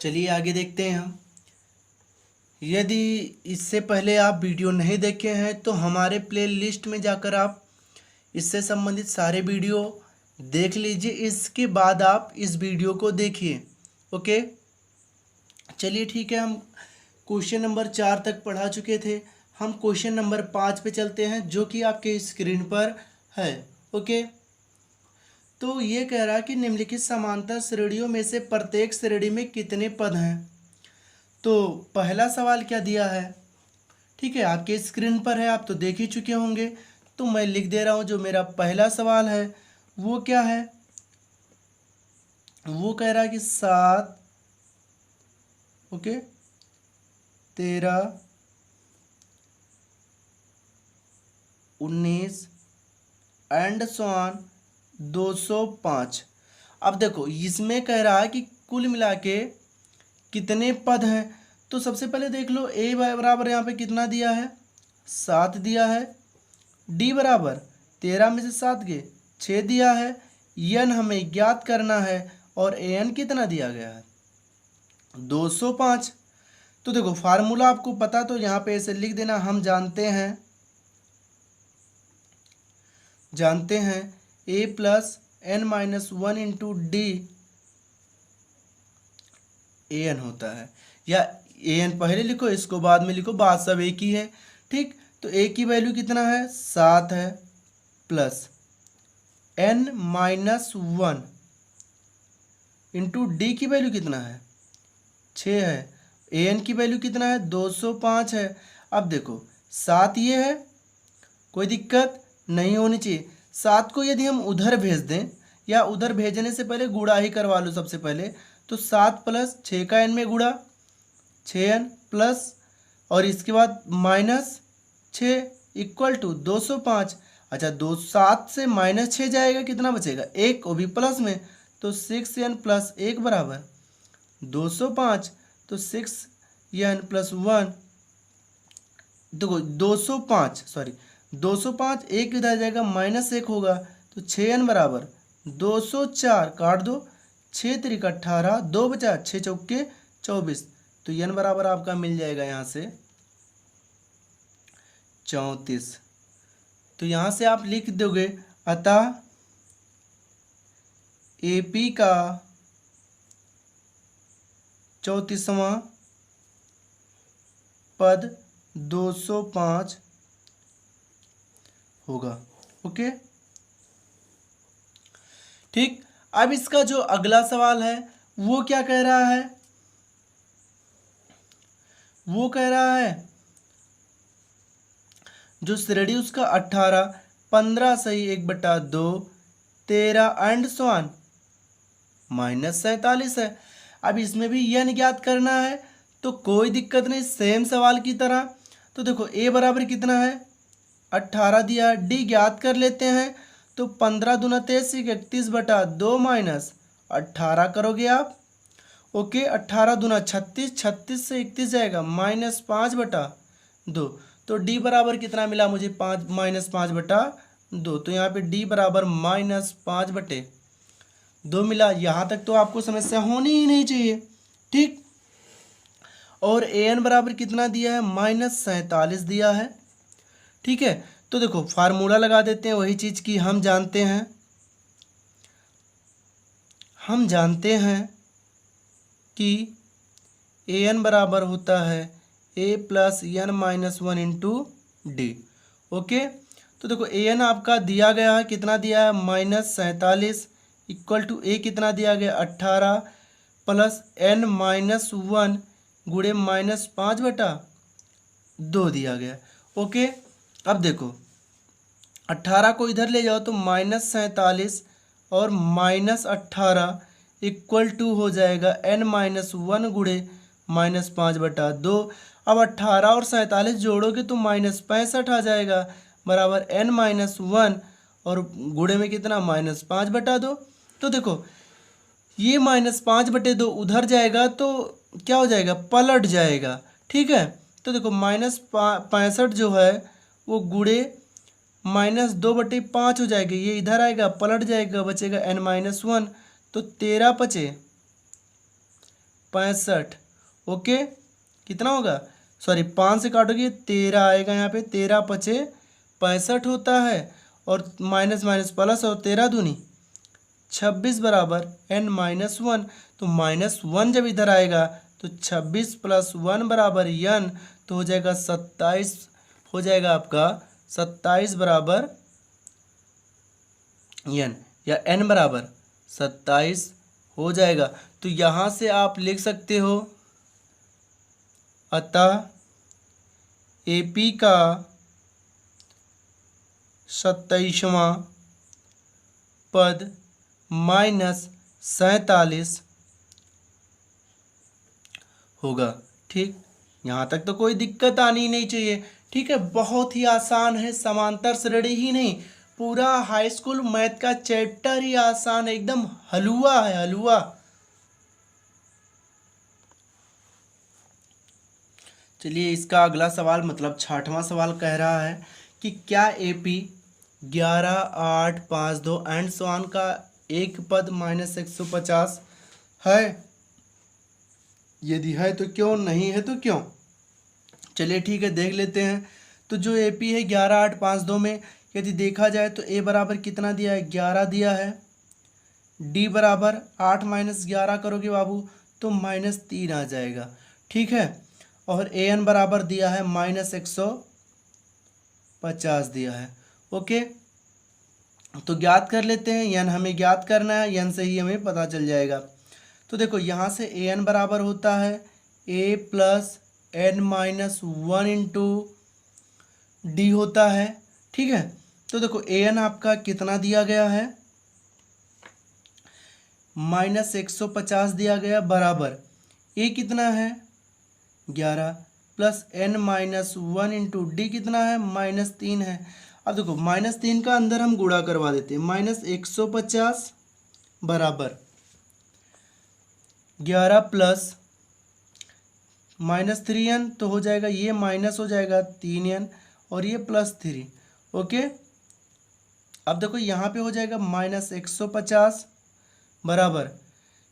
चलिए आगे देखते हैं हम। यदि इससे पहले आप वीडियो नहीं देखे हैं तो हमारे प्ले लिस्ट में जाकर आप इससे संबंधित सारे वीडियो देख लीजिए, इसके बाद आप इस वीडियो को देखिए। ओके, चलिए ठीक है। हम क्वेश्चन नंबर 4 तक पढ़ा चुके थे। हम क्वेश्चन नंबर 5 पे चलते हैं, जो कि आपके स्क्रीन पर है। ओके, तो ये कह रहा है कि निम्नलिखित समांतर श्रेणियों में से प्रत्येक श्रेणी में कितने पद हैं। तो पहला सवाल क्या दिया है, ठीक है, आपके स्क्रीन पर है, आप तो देख ही चुके होंगे। तो मैं लिख दे रहा हूँ, जो मेरा पहला सवाल है वो क्या है। वो कह रहा है कि 7, ओके, 13, 19 एंड सो ऑन 205। अब देखो इसमें कह रहा है कि कुल मिला के कितने पद हैं। तो सबसे पहले देख लो, ए बराबर यहाँ पे कितना दिया है, 7 दिया है। डी बराबर 13 में से 7 गए 6 दिया है। एन हमें ज्ञात करना है और ए एन कितना दिया गया है, 205। तो देखो फार्मूला आपको पता, तो यहाँ पे ऐसे लिख देना। हम जानते हैं a plus n minus 1 into d a n होता है, या ए एन पहले लिखो, इसको बाद में लिखो, बात सब एक ही है। ठीक, तो ए की वैल्यू कितना है, 7 है, plus n minus 1 into d की वैल्यू कितना है, 6 है। ए एन की वैल्यू कितना है, 205 है। अब देखो 7 ये है, कोई दिक्कत नहीं होनी चाहिए। 7 को यदि हम उधर भेज दें, या उधर भेजने से पहले गुणा ही करवा लो सबसे पहले, तो 7 प्लस 6 का एन में गुणा, 6n प्लस और इसके बाद माइनस 6 इक्वल टू 205। अच्छा, 7 से -6 जाएगा, कितना बचेगा, 1, वो भी प्लस में, तो 6n प्लस 1 बराबर 205। तो 6n प्लस 1, देखो 205 एक इधर जाएगा, -1 होगा, तो 6n बराबर 204, काट दो, 6 त्रिक 18, 2 बचा, 6 चौके 24। तो n बराबर आपका मिल जाएगा यहाँ से 34। तो यहाँ से आप लिख दोगे, अतः AP का 34वां पद 205 होगा। ओके, ठीक। अब इसका जो अगला सवाल है वो क्या कह रहा है, वो कह रहा है जो श्रेणी उसका 18, 15 सही 1/2, 13 एंड सो ऑन -47 है। अब इसमें भी n ज्ञात करना है, तो कोई दिक्कत नहीं, सेम सवाल की तरह। तो देखो a बराबर कितना है, 18 दिया, d ज्ञात कर लेते हैं। तो 15 दूना 23, 31/2 माइनस 18 करोगे आप। ओके, 18 दूना 36, 36 से 31 जाएगा, -5/2। तो d बराबर कितना मिला मुझे, -5/2। तो यहाँ पे d बराबर -5/2 मिला। यहाँ तक तो आपको समस्या होनी ही नहीं चाहिए, ठीक। और ए एन बराबर कितना दिया है, -47 दिया है, ठीक है। तो देखो फार्मूला लगा देते हैं, वही चीज़ की हम जानते हैं कि ए एन बराबर होता है a plus n minus 1 into d. Okay, तो देखो ए एन आपका दिया गया है, कितना दिया है, -47 इक्वल टू ए कितना दिया गया, 18 प्लस एन माइनस 1 गुणे -5/2 दिया गया। ओके, अब देखो 18 को इधर ले जाओ तो -47 और -18 इक्वल टू हो जाएगा n-1 गुणे -5/2। अब 18 और 47 जोड़ोगे तो -65 आ जाएगा, बराबर n-1 और गुणे में कितना, -5/2। तो देखो ये -5/2 उधर जाएगा तो क्या हो जाएगा, पलट जाएगा, ठीक है। तो देखो -65 जो है वो गुणे -2/5 हो जाएगा, ये इधर आएगा, पलट जाएगा, बचेगा n-1। तो 13 × 65। ओके, कितना होगा, सॉरी 5 से काटोगे 13 आएगा, यहाँ पे 13 पचे 65 होता है, और माइनस माइनस प्लस, और 13 दूनी 26 बराबर n-1। तो -1 जब इधर आएगा तो 26 + 1 बराबर n, तो हो जाएगा 27, हो जाएगा आपका 27 बराबर n, या n बराबर 27 हो जाएगा। तो यहाँ से आप लिख सकते हो, अतः AP का 27वां पद -47 होगा। ठीक, यहाँ तक तो कोई दिक्कत आनी नहीं चाहिए। ठीक है, बहुत ही आसान है, समांतर श्रेणी ही नहीं, पूरा हाई स्कूल मैथ का चैप्टर ही आसान है, एकदम हलवा है, हलवा। चलिए, इसका अगला सवाल मतलब 60वां सवाल कह रहा है कि क्या AP 11, 8, 5, 2 एंड सो ऑन का एक पद -150 है? यदि है तो क्यों, नहीं है तो क्यों? चलिए ठीक है, देख लेते हैं। तो जो AP है 11, 8, 5, 2 में यदि देखा जाए तो A बराबर कितना दिया है, 11 दिया है। D बराबर 8 - 11 करोगे बाबू तो -3 आ जाएगा। ठीक है, और AN बराबर दिया है -150 दिया है। ओके, तो ज्ञात कर लेते हैं, n हमें ज्ञात करना है, n से ही हमें पता चल जाएगा। तो देखो यहाँ से AN बराबर होता है A + n-1 इंटू D होता है। ठीक है, तो देखो AN आपका कितना दिया गया है, -150 दिया गया, बराबर A कितना है 11 + n-1 इंटू D कितना है -3 है। अब देखो -3 का अंदर हम गुणा करवा देते हैं, -150 बराबर 11 + -3n, तो हो जाएगा ये माइनस हो जाएगा 3n, और ये +3। ओके, अब देखो यहाँ पे हो जाएगा -150 बराबर,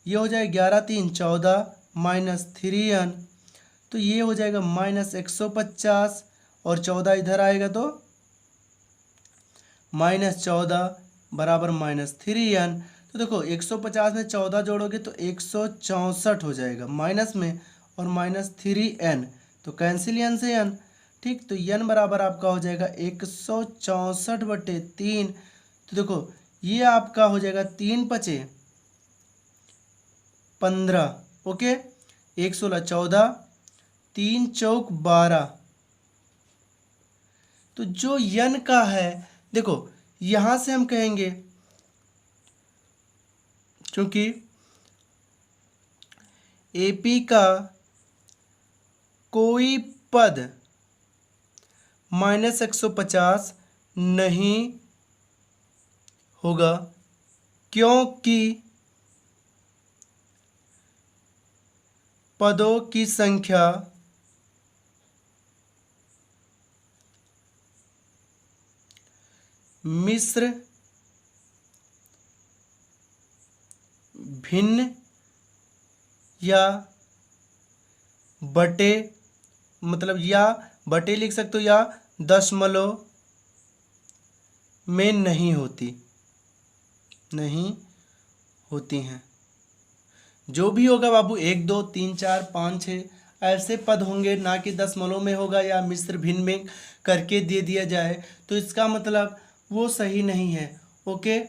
ये हो जाएगा 11 × 3 = 14 -3n, तो ये हो जाएगा -150, और 14 इधर आएगा तो -14 बराबर -3n। तो देखो 150 में 14 जोड़ोगे तो 164 हो जाएगा माइनस में, और -3n, तो कैंसिल n से n। ठीक, तो n बराबर आपका हो जाएगा 164/3। तो देखो ये आपका हो जाएगा 3 × 5 = 15। ओके, 1 × 16 = 14, 3 × 4 = 12। तो जो n का है, देखो यहाँ से हम कहेंगे, क्योंकि AP का कोई पद -150 नहीं होगा, क्योंकि पदों की संख्या मिश्र, भिन्न या बटे, मतलब या बटे लिख सकते हो, या दशमलव में नहीं होती हैं। जो भी होगा बाबू 1, 2, 3, 4, 5, 6 ऐसे पद होंगे, ना कि दशमलव में होगा या मिश्र भिन्न में करके दे दिया जाए, तो इसका मतलब वो सही नहीं है। ओके,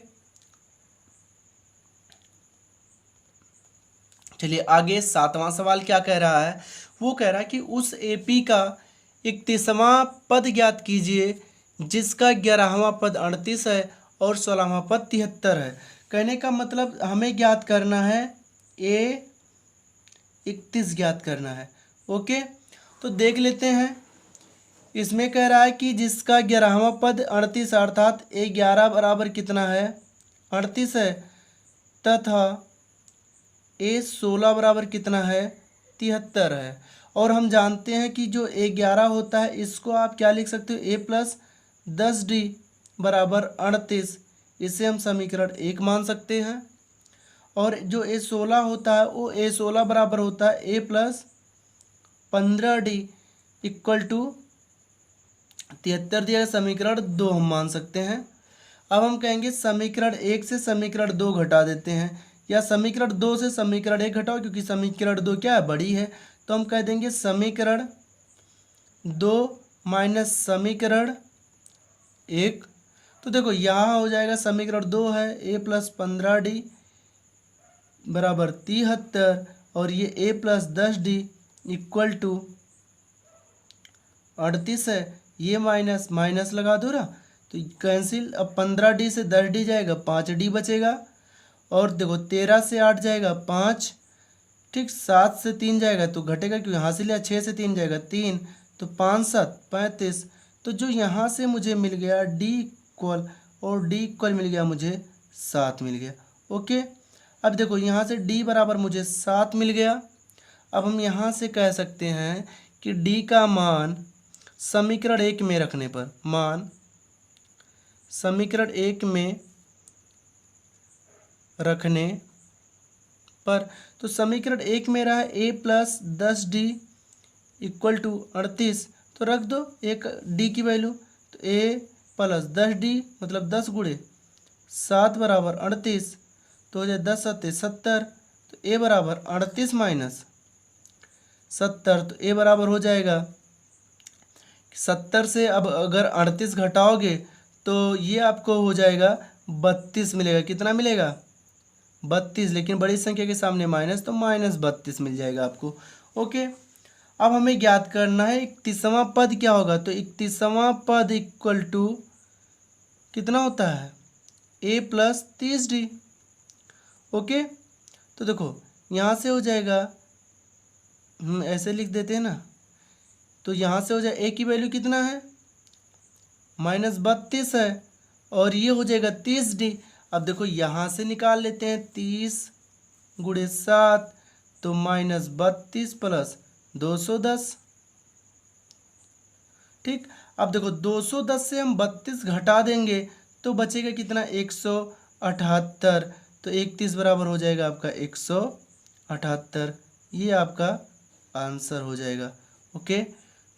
चलिए आगे 7वां सवाल क्या कह रहा है, वो कह रहा है कि उस AP का 31वां पद ज्ञात कीजिए जिसका 11वां पद 38 है और 16वां पद 73 है। कहने का मतलब हमें ज्ञात करना है A31 ज्ञात करना है। ओके, तो देख लेते हैं, इसमें कह रहा है कि जिसका 11वां पद 38 अर्थात A11 बराबर कितना है 38 है, तथा A16 बराबर कितना है 73 है। और हम जानते हैं कि जो A11 होता है इसको आप क्या लिख सकते हो, A + 10D बराबर 38, इसे हम समीकरण 1 मान सकते हैं। और जो A16 होता है वो A16 बराबर होता है A plus 15D equal to 73 दिया समीकरण 2 हम मान सकते हैं। अब हम कहेंगे समीकरण 1 से समीकरण 2 घटा देते हैं, या समीकरण 2 से समीकरण 1 घटाओ, क्योंकि समीकरण 2 क्या है, बड़ी है। तो हम कह देंगे समीकरण 2 माइनस समीकरण 1। तो देखो यहाँ हो जाएगा समीकरण 2 है A प्लस 15D बराबर 73 और ये A plus 10D equal to 38 है। ये माइनस माइनस लगा दो ना तो कैंसिल। अब 15D से 10D जाएगा 5D बचेगा। और देखो 13 से 8 जाएगा 5, ठीक। 7 से 3 जाएगा तो घटेगा, क्योंकि यहाँ से लिया। 6 से 3 जाएगा 3, तो 5 7 35। तो जो यहाँ से मुझे मिल गया D इक्वल, और D इक्वल मिल गया मुझे 7 मिल गया। ओके, अब देखो यहाँ से D बराबर मुझे 7 मिल गया। अब हम यहाँ से कह सकते हैं कि D का मान समीकरण 1 में रखने पर, मान समीकरण 1 में रखने पर, तो समीकरण 1 में रहा A plus 10D equal to 38, तो रख दो एक D की वैल्यू। तो A प्लस 10D मतलब 10 गुणे 7 बराबर 38, तो हो जाए 10 7 70। तो A बराबर 38 माइनस 70, तो A बराबर हो जाएगा 70 से। अब अगर 38 घटाओगे तो ये आपको हो जाएगा 32 मिलेगा। कितना मिलेगा, 32। लेकिन बड़ी संख्या के सामने माइनस, तो माइनस 32 मिल जाएगा आपको। ओके, अब हमें ज्ञात करना है 31वां पद क्या होगा। तो 31वां पद इक्वल टू कितना होता है, A प्लस 30D। ओके, तो देखो यहाँ से हो जाएगा, ऐसे लिख देते हैं ना, तो यहाँ से हो जाए A की वैल्यू कितना है, माइनस 32 है, और ये हो जाएगा 30D। अब देखो यहाँ से निकाल लेते हैं 30 गुणे 7, तो माइनस 32 प्लस 210, ठीक। अब देखो 210 से हम 32 घटा देंगे तो बचेगा कितना, 178। तो 31 बराबर हो जाएगा आपका 178। ये आपका आंसर हो जाएगा। ओके,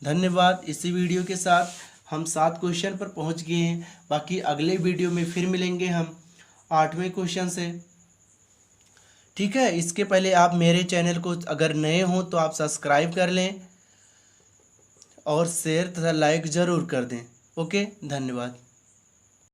धन्यवाद। इसी वीडियो के साथ हम 7 क्वेश्चन पर पहुंच गए हैं। बाकी अगले वीडियो में फिर मिलेंगे हम 8वें क्वेश्चन से, ठीक है। इसके पहले आप मेरे चैनल को अगर नए हों तो आप सब्सक्राइब कर लें और शेयर तथा लाइक ज़रूर कर दें। ओके, धन्यवाद।